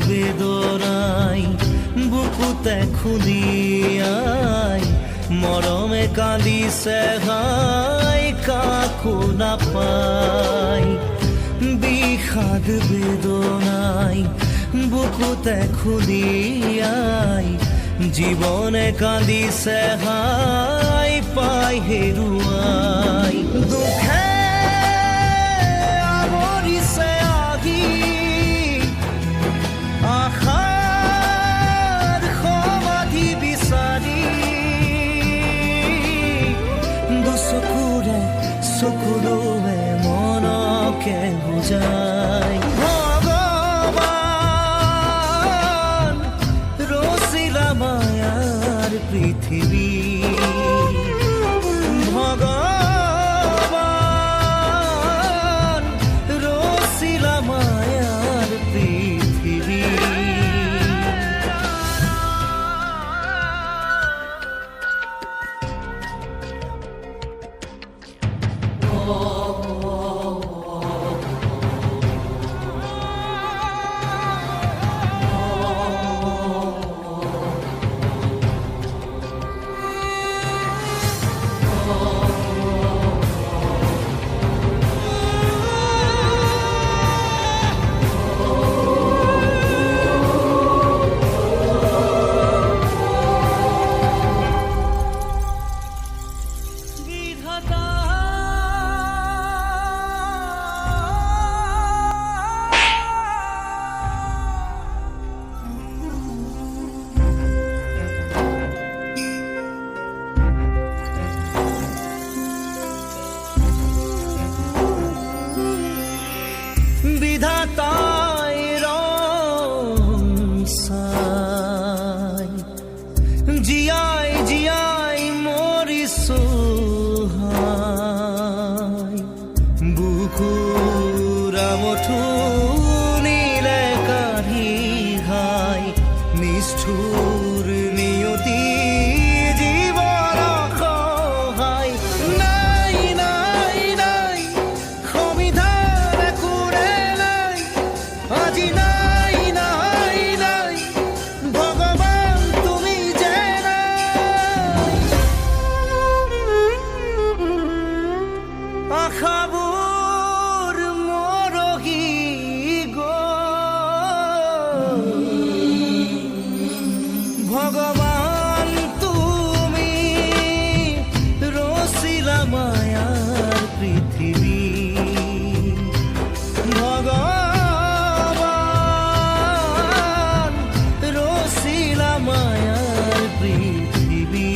বেদনাই বুকুতে খুলিয়াই মরমে কান্দিছে হাই কাকো নাপাই বিষাদ বেদনাই বুকুতে খুলিয়াই জীবনে কান্দিছে হাই পাই হেৰুৱাই দুখে আৱৰিছে আহি আশাৰ সমাধি বিচাৰি দুচকুৰে চকুলোৱে মনকে বুজাই ভগৱান ৰচিলা মায়াৰ পৃথিৱী ভগৱান ৰচিলা মায়ার পৃথিবী বিধাতাই রং চাই জীয়াই জীয়াই মৰিছো হাই বুকুৰা মথুনিলে কাঢ়ি ঘাই নিষ্ঠুৰ নিয়তি জীৱন সহায় নাই নাই নাই সমিধান একোৰে নাই আজি নাই নাই নাই ভগৱান তুমি যে নাই আশাবোৰ মৰহি গ'ল ভগৱান তুমি ৰচিলা মায়াৰ পৃথিৱী ভগৱান ৰচিলা মায়ার পৃথিবী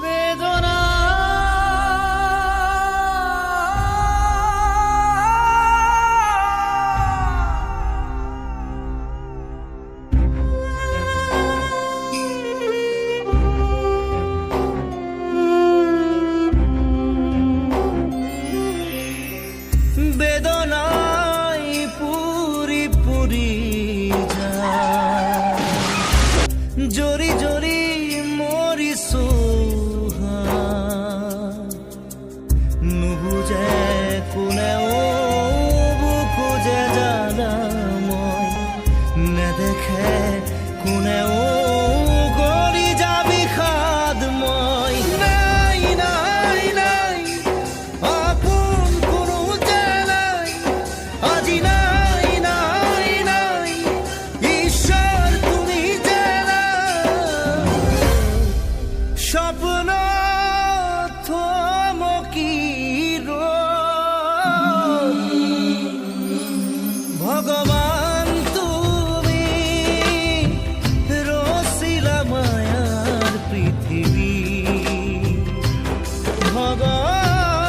বেদনা বেদনাই পুরি পুরি যায় জরি জরি মৰিছো নুবুজে কোনেও বুকুজে জানা মই নেদেখে কোনেও